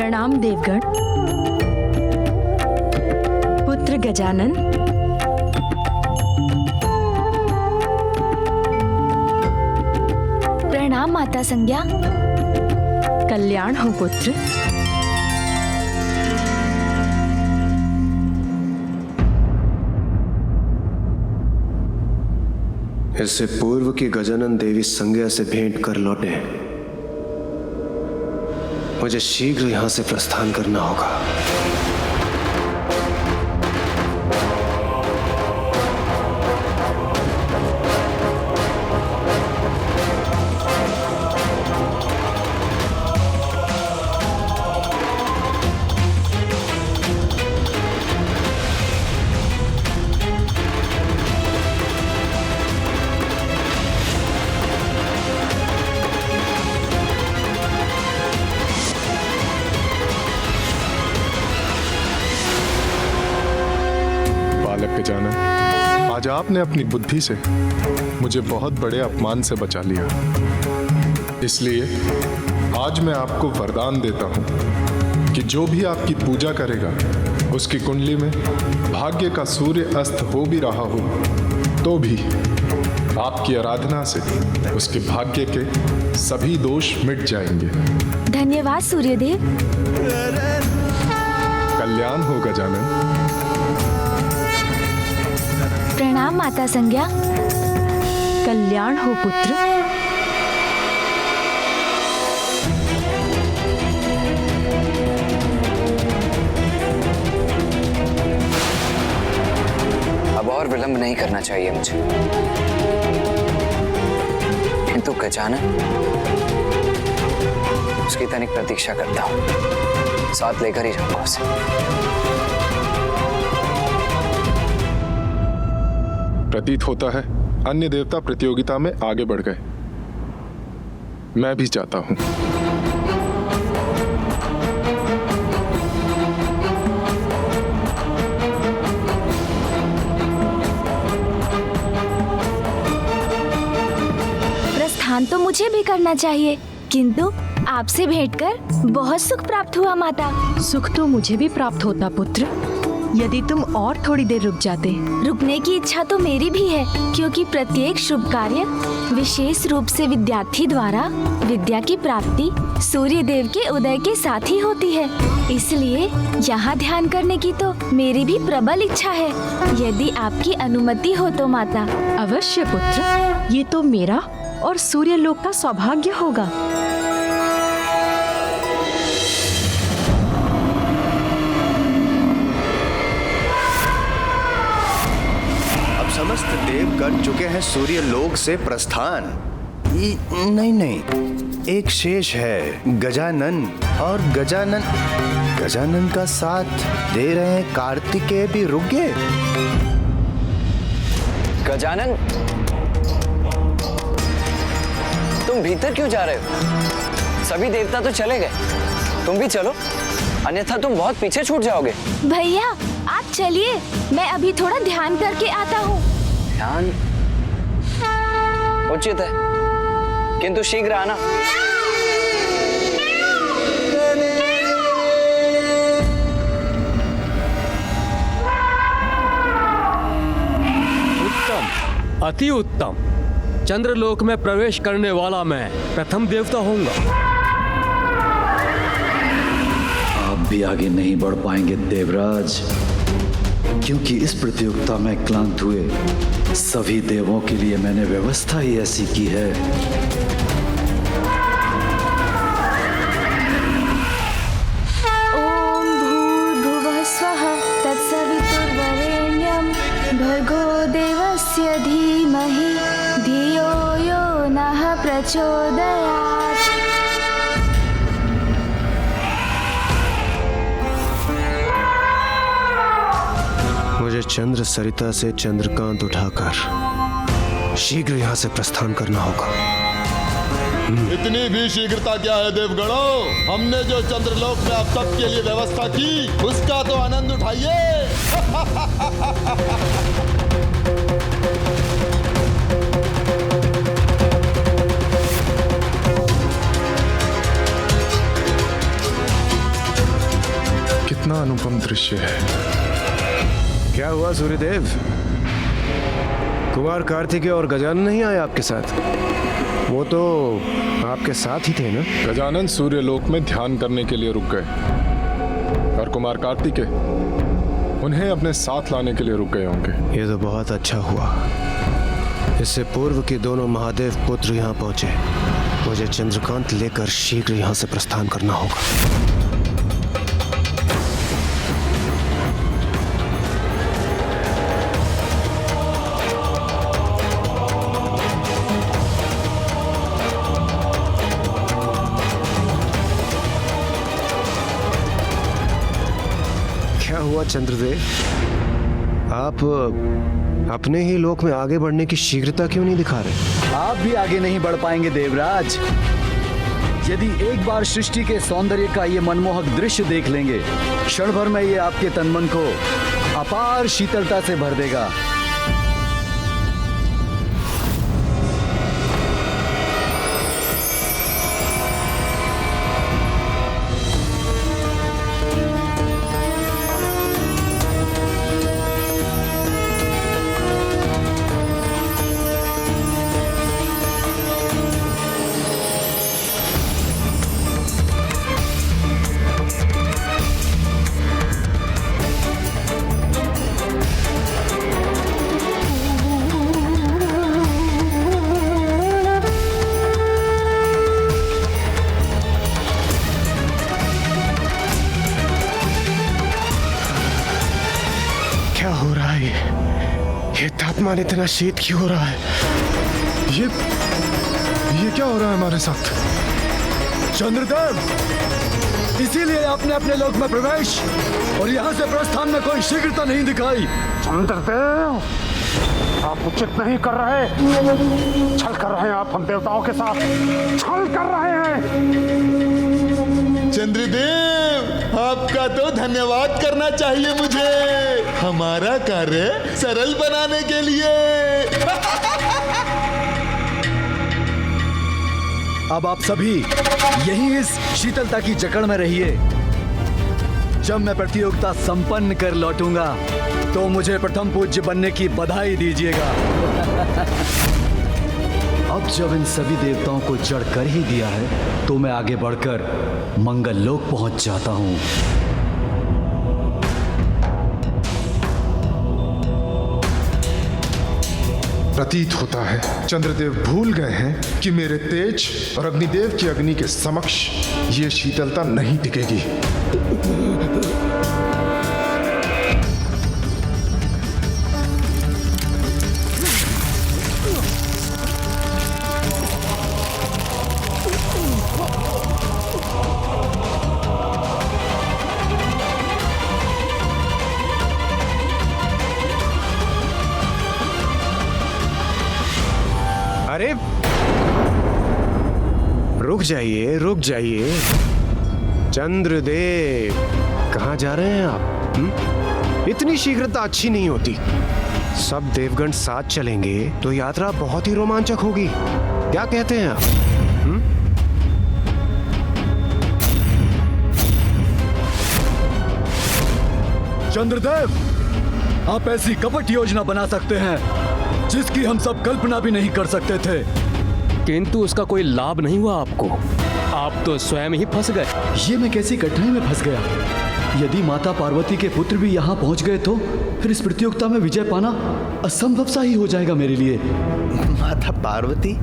प्रणाम देवगण। पुत्र गजानन, प्रणाम माता संज्ञा। कल्याण हो पुत्र। इससे पूर्व की गजानन देवी संज्ञा से भेंट कर लौटे, मुझे शीघ्र यहां से प्रस्थान करना होगा। गजानन, आज आपने अपनी बुद्धि से मुझे बहुत बड़े अपमान से बचा लिया। इसलिए आज मैं आपको वरदान देता हूं कि जो भी आपकी पूजा करेगा उसकी कुंडली में भाग्य का सूर्य अस्त हो भी रहा हो तो भी आपकी आराधना से उसके भाग्य के सभी दोष मिट जाएंगे। धन्यवाद सूर्यदेव। कल्याण हो गजानन। प्रणाम माता संज्ञा। कल्याण हो पुत्र। अब और विलंब नहीं करना चाहिए मुझे, किंतु गजानन उसकी तनिक प्रतीक्षा करता हूं, साथ लेकर ही जाऊंगा उसे। प्रतीत होता है अन्य देवता प्रतियोगिता में आगे बढ़ गए। मैं भी चाहता हूं। प्रस्थान तो मुझे भी करना चाहिए, किंतु आपसे भेंटकर बहुत सुख प्राप्त हुआ माता। सुख तो मुझे भी प्राप्त होता पुत्र, यदि तुम और थोड़ी देर रुक जाते। रुकने की इच्छा तो मेरी भी है, क्योंकि प्रत्येक शुभ कार्य विशेष रूप से विद्यार्थी द्वारा विद्या की प्राप्ति सूर्य देव के उदय के साथ ही होती है। इसलिए यहाँ ध्यान करने की तो मेरी भी प्रबल इच्छा है, यदि आपकी अनुमति हो तो माता। अवश्य पुत्र, ये तो मेरा और सूर्य लोक का सौभाग्य होगा। समस्त देव कर चुके हैं सूर्य लोक से प्रस्थान। नहीं, एक शेष है गजानन, और गजानन का साथ दे रहे हैं कार्तिकेय भी रुक गए। गजानन, तुम भीतर क्यों जा रहे हो? सभी देवता तो चले गए, तुम भी चलो, अन्यथा तुम बहुत पीछे छूट जाओगे। भैया आप चलिए, मैं अभी थोड़ा ध्यान करके आता हूँ। ध्यान उचित है, किंतु शीघ्र आना। उत्तम, अति उत्तम। चंद्रलोक में प्रवेश करने वाला मैं प्रथम देवता होऊंगा। आप भी आगे नहीं बढ़ पाएंगे देवराज, क्योंकि इस प्रतियोगिता में क्लांत हुए सभी देवों के लिए मैंने व्यवस्था ही ऐसी की है। ओम भूर्भुवः स्वः तत्सवितुर्वरेण्यं भर्गो देवस्य धीमहि धियो यो नः प्रचोदयात्। मुझे चंद्र सरिता से चंद्रकांत उठाकर शीघ्र यहाँ से प्रस्थान करना होगा। इतनी भी शीघ्रता क्या है देवगणों? हमने जो चंद्रलोक में अब तक के लिए व्यवस्था की उसका तो आनंद उठाइए। अनुपम दृश्य है। क्या हुआ सूर्यदेव? कुमार कार्तिकेय और गजानन नहीं आए आपके साथ? वो तो आपके साथ ही थे ना? गजानन सूर्यलोक में ध्यान करने के लिए रुक गए और कुमार कार्तिकेय उन्हें अपने साथ लाने के लिए रुक गए होंगे। ये तो बहुत अच्छा हुआ। इससे पूर्व के दोनों महादेव पुत्र यहाँ पहुंचे। मुझे चंद्रकांत लेकर शीघ्र यहाँ से प्रस्थान करना होगा। क्या हुआ चंद्रदेव? आप अपने ही लोक में आगे बढ़ने की शीघ्रता क्यों नहीं दिखा रहे? आप भी आगे नहीं बढ़ पाएंगे देवराज। यदि एक बार सृष्टि के सौंदर्य का ये मनमोहक दृश्य देख लेंगे, क्षण भर में ये आपके तन मन को अपार शीतलता से भर देगा। ये तापमान इतना शीत क्यों हो रहा है? ये क्या हो रहा है हमारे साथ? चंद्रदेव, इसीलिए आपने अपने लोक में प्रवेश और यहाँ से प्रस्थान में कोई शीघ्रता नहीं दिखाई। चंद्रदेव, आप उचित नहीं कर रहे। छल कर रहे हैं आप हम देवताओं के साथ। छल कर रहे हैं। चंद्रदेव, आपका तो धन्यवाद करना चाहिए मुझे, हमारा कार्य सरल बनाने के लिए। अब आप सभी यहीं इस शीतलता की जकड़ में रहिए। जब मैं प्रतियोगिता संपन्न कर लौटूंगा तो मुझे प्रथम पूज्य बनने की बधाई दीजिएगा। अब जब इन सभी देवताओं को जड़ कर ही दिया है तो मैं आगे बढ़कर मंगल लोक पहुंच जाता हूं। प्रतीत होता है चंद्रदेव भूल गए हैं कि मेरे तेज और अग्निदेव की अग्नि के समक्ष ये शीतलता नहीं टिकेगी। अरे रुक जाइए, रुक जाइए। चंद्रदेव, कहाँ जा रहे हैं आप? इतनी शीघ्रता अच्छी नहीं होती। सब देवगण साथ चलेंगे तो यात्रा बहुत ही रोमांचक होगी। क्या कहते हैं आप? चंद्रदेव, आप ऐसी कपट योजना बना सकते हैं जिसकी हम सब कल्पना भी नहीं कर सकते थे, किंतु उसका कोई लाभ नहीं हुआ आपको। आप तो स्वयं ही फंस गए। ये मैं कैसी कठिनाई में फंस गया? यदि माता पार्वती के पुत्र भी यहाँ पहुँच गए तो फिर इस प्रतियोगिता में विजय पाना असंभव सा ही हो जाएगा मेरे लिए। माता पार्वती,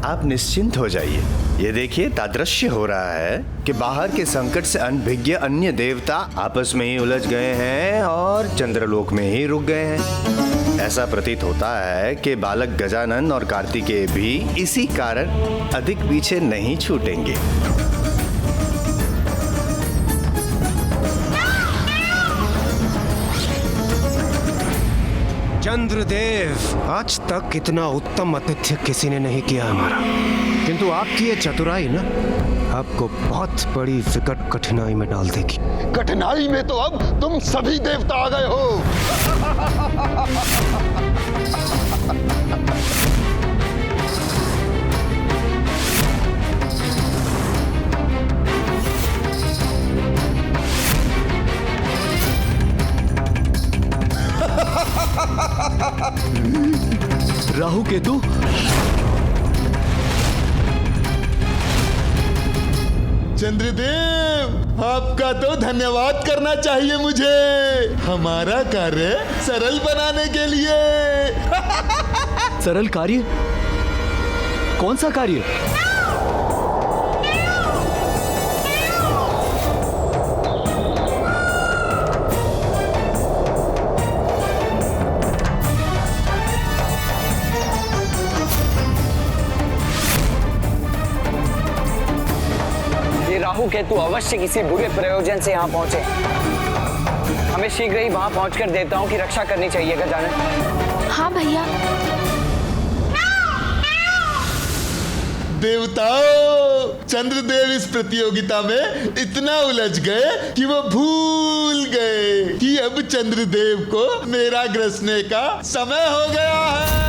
आप निश्चिंत हो जाइए। ये देखिए, तादृश्य हो रहा है कि बाहर के संकट से अनभिज्ञ अन्य देवता आपस में ही उलझ गए हैं और चंद्रलोक में ही रुक गए हैं। ऐसा प्रतीत होता है कि बालक गजानन और कार्तिकेय भी इसी कारण अधिक पीछे नहीं छूटेंगे। चंद्रदेव, आज तक इतना उत्तम आतिथ्य किसी ने नहीं किया हमारा, किंतु आपकी ये चतुराई ना आपको बहुत बड़ी विकट कठिनाई में डाल देगी। कठिनाई में तो अब तुम सभी देवता आ गए हो। चंद्रदेव, आपका तो धन्यवाद करना चाहिए मुझे, हमारा कार्य सरल बनाने के लिए। सरल कार्य? कौन सा कार्य? राहु केतु अवश्य किसी बुरे प्रयोजन से यहाँ पहुंचे। हमें शीघ्र ही वहां पहुंचकर देवताओं की रक्षा करनी चाहिए गजानन। हाँ भैया। देवताओं, चंद्रदेव इस प्रतियोगिता में इतना उलझ गए कि वो भूल गए कि अब चंद्रदेव को मेरा ग्रसने का समय हो गया है।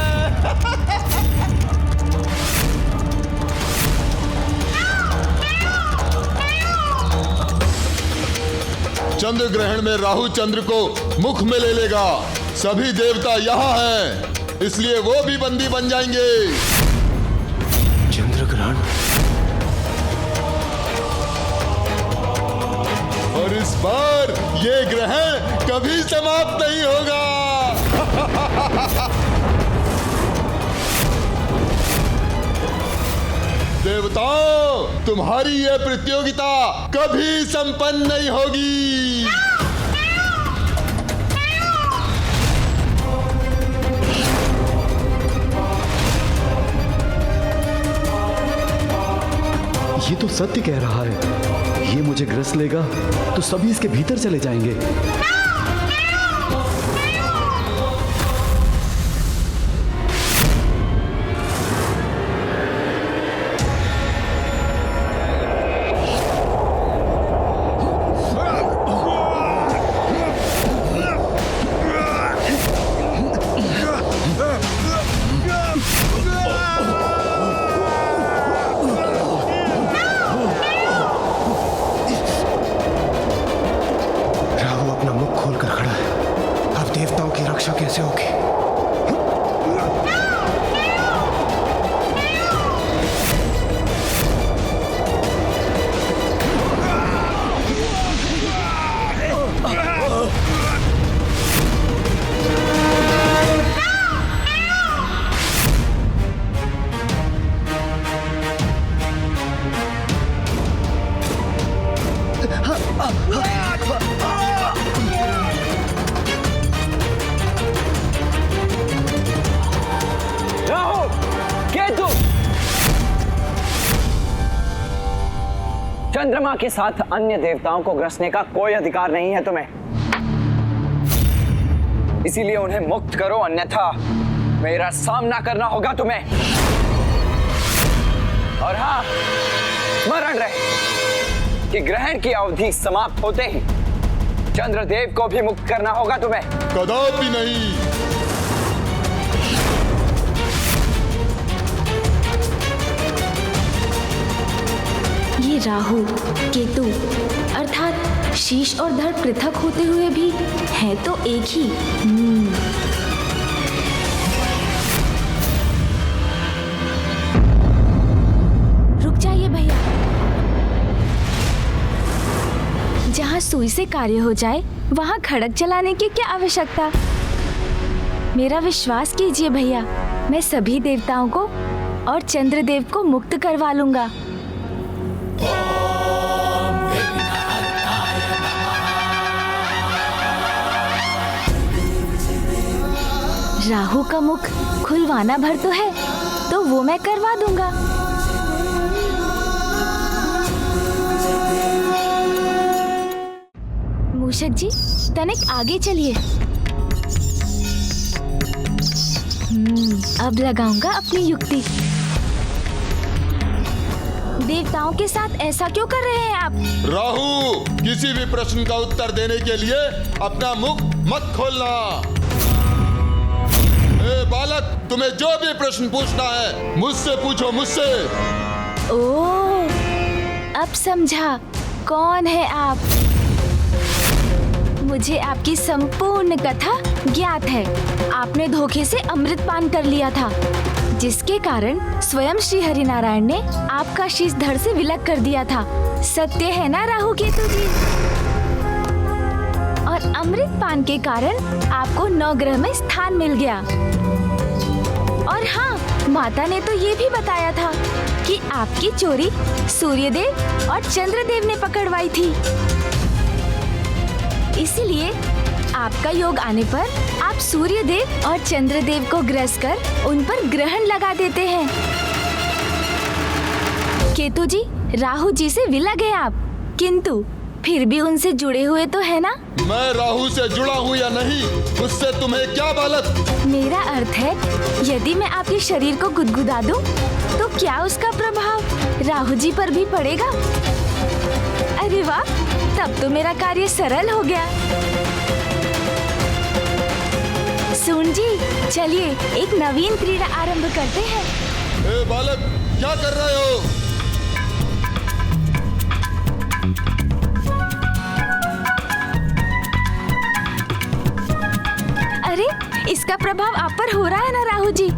चंद्र ग्रहण में राहु चंद्र को मुख में ले लेगा। सभी देवता यहाँ हैं, इसलिए वो भी बंदी बन जाएंगे। चंद्र ग्रहण? और इस बार ये ग्रहण कभी समाप्त नहीं होगा। देवताओं, तुम्हारी यह प्रतियोगिता कभी संपन्न नहीं होगी। ये तो सत्य कह रहा है। ये मुझे ग्रस लेगा तो सभी इसके भीतर चले जाएंगे। कैसे होगी? चंद्रमा के साथ अन्य देवताओं को ग्रसने का कोई अधिकार नहीं है तुम्हें, इसीलिए उन्हें मुक्त करो, अन्यथा मेरा सामना करना होगा तुम्हें। और हाँ, स्मरण रहे कि ग्रहण की अवधि समाप्त होते ही चंद्रदेव को भी मुक्त करना होगा तुम्हें। कदापि नहीं। ये राहु केतु अर्थात शीश और धड़ पृथक होते हुए भी है तो एक ही। रुक जाइए भैया, जहाँ सुई से कार्य हो जाए वहाँ खड़क चलाने की क्या आवश्यकता। मेरा विश्वास कीजिए भैया, मैं सभी देवताओं को और चंद्रदेव को मुक्त करवा लूंगा। राहु का मुख खुलवाना भर तो है, तो वो मैं करवा दूंगा। मूषक जी, तनिक आगे चलिए। अब लगाऊंगा अपनी युक्ति। देवताओं के साथ ऐसा क्यों कर रहे हैं आप? राहु, किसी भी प्रश्न का उत्तर देने के लिए अपना मुख मत खोलना। ए बालक, तुम्हें जो भी प्रश्न पूछना है मुझसे पूछो, मुझसे। ओह, अब समझा कौन है आप। मुझे आपकी संपूर्ण कथा ज्ञात है। आपने धोखे से अमृत पान कर लिया था। जिसके कारण स्वयं श्री हरिनारायण ने आपका शीश धड़ से विलग कर दिया था। सत्य है ना राहु केतु जी? और अमृत पान के कारण आपको नवग्रह में स्थान मिल गया। और हाँ, माता ने तो ये भी बताया था कि आपकी चोरी सूर्यदेव और चंद्रदेव ने पकड़वाई थी। इसीलिए आपका योग आने पर आप सूर्यदेव और चंद्रदेव को ग्रस कर उन पर ग्रहण लगा देते हैं। केतु जी, राहु जी से विलग है आप, किंतु फिर भी उनसे जुड़े हुए तो है ना? मैं राहु से जुड़ा हूँ या नहीं, उससे तुम्हें क्या बालक? मेरा अर्थ है, यदि मैं आपके शरीर को गुदगुदा दूं, तो क्या उसका प्रभाव राहु जी पर भी पड़ेगा? अरे वाह, तब तो मेरा कार्य सरल हो गया। सुन जी, चलिए एक नवीन क्रीड़ा आरंभ करते हैं। ए बालक, क्या कर रहे हो? अरे, इसका प्रभाव आप पर हो रहा है ना राहु जी?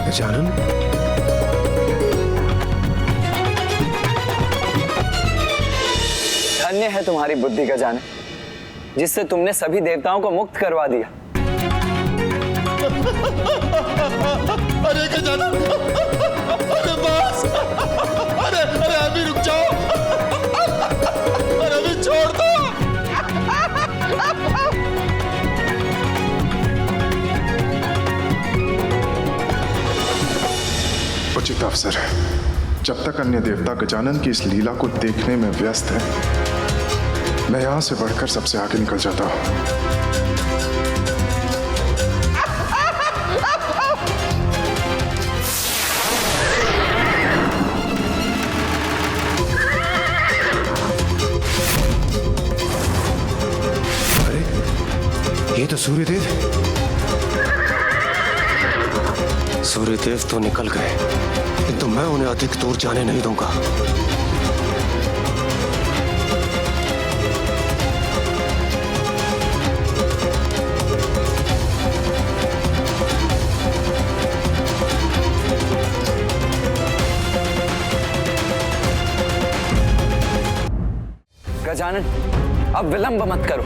गजानन, धन्य है तुम्हारी बुद्धि गजानन, जिससे तुमने सभी देवताओं को मुक्त करवा दिया। अरे गजानन, अरे बस, अरे अभी रुक जाओ, अरे अभी छोड़ दो। उचित अवसर है। जब तक अन्य देवता गजानन की इस लीला को देखने में व्यस्त है, मैं यहां से बढ़कर सबसे आगे निकल जाता हूं। अरे, ये तो सूर्यदेव तो निकल गए, किंतु मैं उन्हें अधिक दूर जाने नहीं दूंगा। गजानन, अब विलंब मत करो,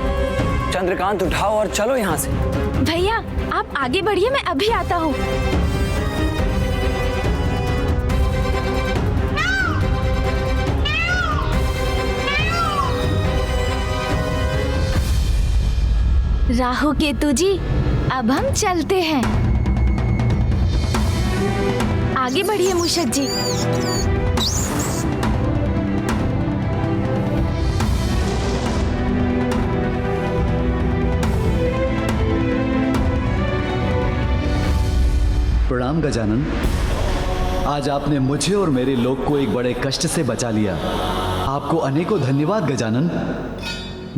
चंद्रकांत उठाओ और चलो यहाँ से। भैया, आप आगे बढ़िए, मैं अभी आता हूँ। राहु केतु जी, अब हम चलते हैं। आगे बढ़िए मूषक जी। प्रणाम गजानन, आज आपने मुझे और मेरे लोग को एक बड़े कष्ट से बचा लिया। आपको अनेकों धन्यवाद गजानन।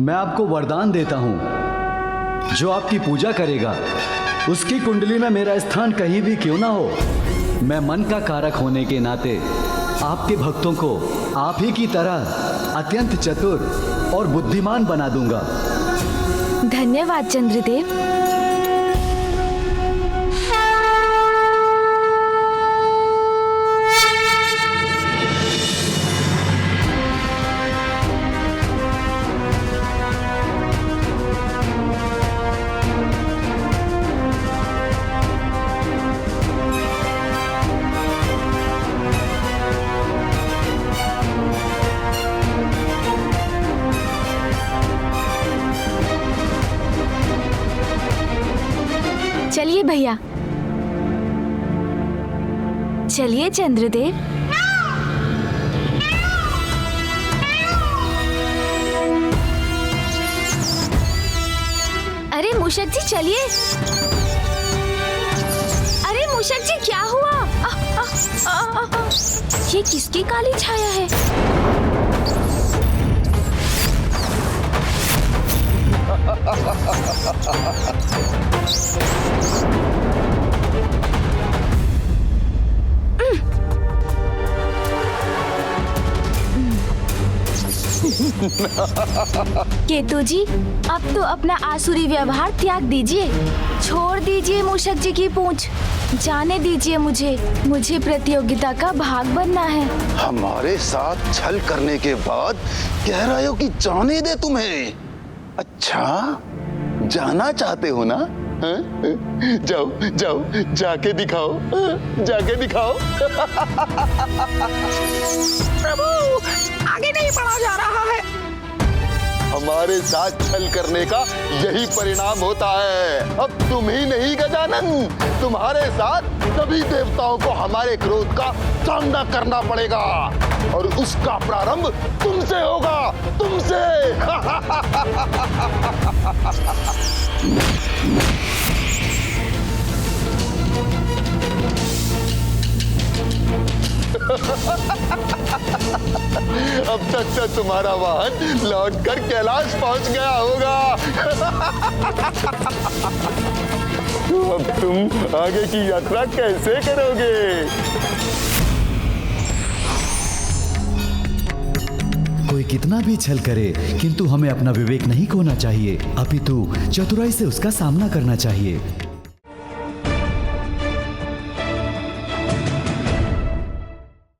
मैं आपको वरदान देता हूँ, जो आपकी पूजा करेगा उसकी कुंडली में मेरा स्थान कहीं भी क्यों ना हो, मैं मन का कारक होने के नाते आपके भक्तों को आप ही की तरह अत्यंत चतुर और बुद्धिमान बना दूंगा। धन्यवाद चंद्रदेव। चलिए भैया, चलिए चंद्रदेव। अरे अरे मूषक जी चलिए। अरे मूषक जी क्या हुआ? ये किसकी काली छाया है? केतु जी, अब तो अपना आसुरी व्यवहार त्याग दीजिए। छोड़ दीजिए मूषक जी की पूंछ। जाने दीजिए मुझे प्रतियोगिता का भाग बनना है। हमारे साथ छल करने के बाद कह रहे हो कि जाने दे तुम्हें? अच्छा, जाना चाहते हो ना? जाओ जाओ, जाके दिखाओ, जाके दिखाओ। प्रभु, आगे नहीं बढ़ा जा रहा है। हमारे साथ छल करने का यही परिणाम होता है। अब तुम ही नहीं गजानन, तुम्हारे साथ सभी देवताओं को हमारे क्रोध का सामना करना पड़ेगा और उसका प्रारंभ तुमसे होगा, तुमसे। अब तक तो तुम्हारा वाहन लौटकर कैलाश पहुंच गया होगा। तो अब तुम आगे की यात्रा कैसे करोगे? कोई कितना भी छल करे, किंतु हमें अपना विवेक नहीं खोना चाहिए, अपितु चतुराई से उसका सामना करना चाहिए।